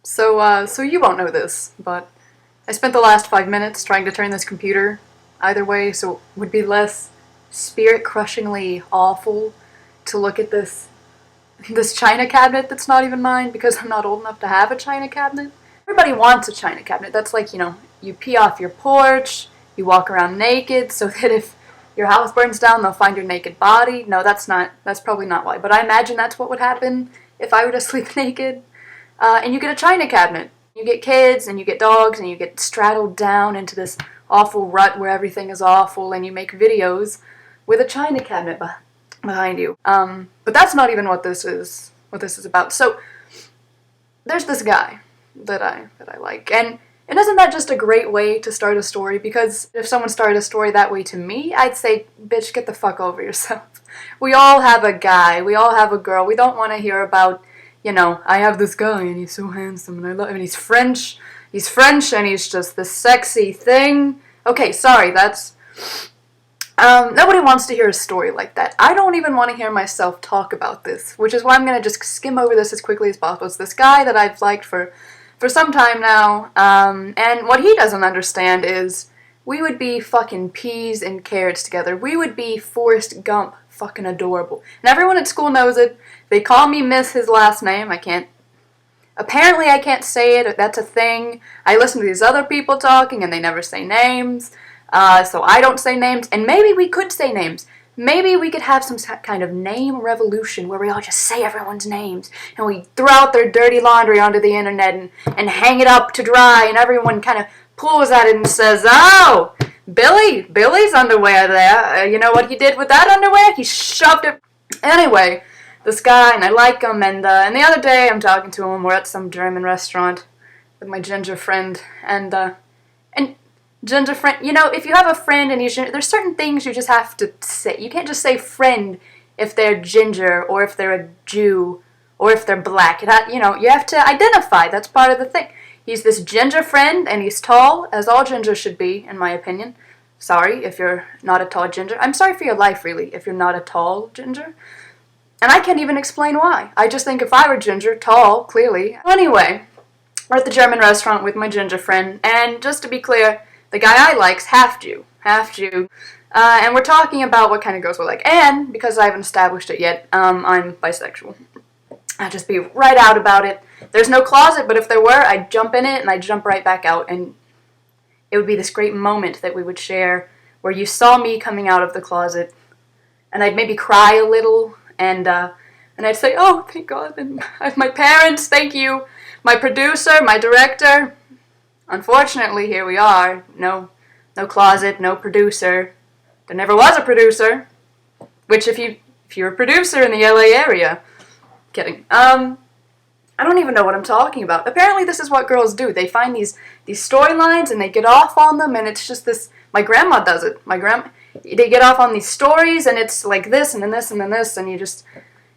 So you won't know this, but I spent the last 5 minutes trying to turn this computer either way, so it would be less spirit-crushingly awful to look at this china cabinet that's not even mine, because I'm not old enough to have a china cabinet. Everybody wants a china cabinet. That's like, you pee off your porch, you walk around naked, so that if your house burns down, they'll find your naked body. No, that's probably not why, but I imagine that's what would happen if I were to sleep naked. And you get a china cabinet. You get kids, and you get dogs, and you get straddled down into this awful rut where everything is awful, and you make videos with a china cabinet behind you. But that's not even what this is about. So there's this guy that I like, and isn't that just a great way to start a story? Because if someone started a story that way to me, I'd say, bitch, get the fuck over yourself. We all have a guy, we all have a girl. We don't want to hear about, I have this guy and he's so handsome and I love him and he's French and he's just this sexy thing. Okay, sorry, that's... nobody wants to hear a story like that. I don't even want to hear myself talk about this, which is why I'm going to just skim over this as quickly as possible. It's this guy that I've liked for some time now, and what he doesn't understand is we would be fucking peas and carrots together. We would be Forrest Gump fucking adorable. And everyone at school knows it. They call me Miss his last name. Apparently I can't say it. That's a thing. I listen to these other people talking and they never say names. So I don't say names. And maybe we could say names. Maybe we could have some kind of name revolution where we all just say everyone's names and we throw out their dirty laundry onto the internet and hang it up to dry and everyone kind of pulls at it and says, oh, Billy's underwear there. You know what he did with that underwear? He shoved it. Anyway, this guy, and I like him, and the other day I'm talking to him. We're at some German restaurant with my ginger friend, and ginger friend, if you have a friend and there's certain things you just have to say. You can't just say friend if they're ginger or if they're a Jew or if they're black. You have to identify. That's part of the thing. He's this ginger friend, and he's tall, as all gingers should be, in my opinion. Sorry if you're not a tall ginger. I'm sorry for your life, really, if you're not a tall ginger. And I can't even explain why. I just think if I were ginger, tall, clearly. Anyway, we're at the German restaurant with my ginger friend, and just to be clear, the guy I like's half Jew. And we're talking about what kind of girls we like. And, because I haven't established it yet, I'm bisexual. I'll just be right out about it. There's no closet, but if there were, I'd jump in it and I'd jump right back out. And it would be this great moment that we would share where you saw me coming out of the closet and I'd maybe cry a little and I'd say, oh, thank God. And my parents, thank you. My producer, my director. Unfortunately, here we are. No closet, no producer. There never was a producer. Which, if you're a producer in the LA area, kidding. I don't even know what I'm talking about. Apparently, this is what girls do. They find these storylines and they get off on them, and it's just this. My grandma does it. They get off on these stories, and it's like this, and then this, and then this, and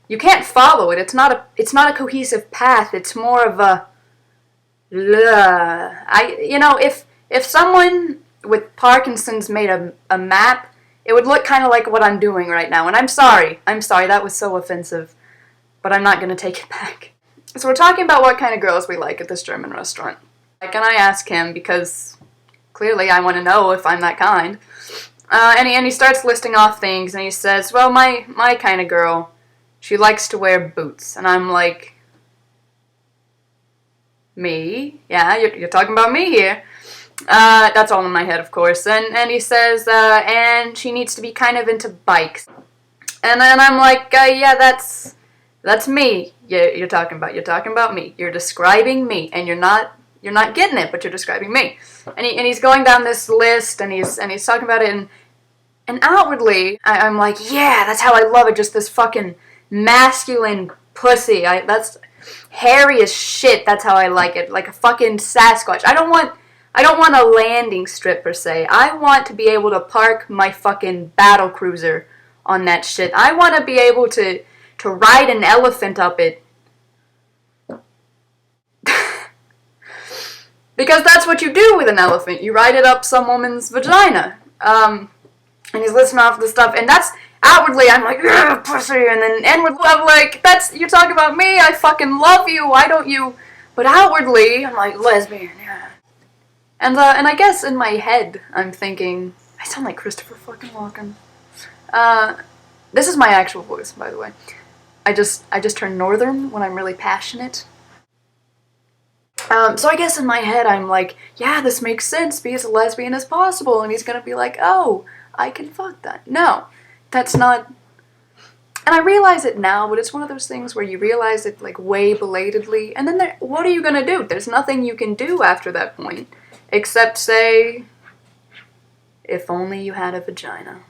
you can't follow it. It's not a cohesive path. It's more of a. If someone with Parkinsons made a map, it would look kind of like what I'm doing right now. And I'm sorry, that was so offensive, but I'm not going to take it back. So we're talking about what kind of girls we like at this German restaurant. And I ask him, because clearly I want to know if I'm that kind. And he starts listing off things, and he says, well, my kind of girl, she likes to wear boots. And I'm like, me? Yeah, you're talking about me here. That's all in my head, of course. And he says, and she needs to be kind of into bikes. And then I'm like, yeah, that's me. You're talking about me. You're describing me, and you're not getting it, but you're describing me. And he's going down this list, and he's talking about it, and outwardly, I'm like, yeah, that's how I love it. Just this fucking masculine pussy. That's hairy as shit. That's how I like it. Like a fucking Sasquatch. I don't want a landing strip per se. I want to be able to park my fucking battle cruiser on that shit. I want to be able to ride an elephant up it. Because that's what you do with an elephant. You ride it up some woman's vagina. And he's listing off the stuff, and that's outwardly I'm like, pussy, and then inwardly I'm like, you're talking about me, I fucking love you, why don't you But outwardly, I'm like, lesbian, yeah. And I guess in my head, I'm thinking, I sound like Christopher fucking Walken. This is my actual voice, by the way. I just turn northern when I'm really passionate. So I guess in my head I'm like, yeah, this makes sense, be as lesbian as possible, and he's gonna be like, oh, I can fuck that. No, that's not, and I realize it now, but it's one of those things where you realize it like way belatedly, and then what are you gonna do? There's nothing you can do after that point, except say, if only you had a vagina.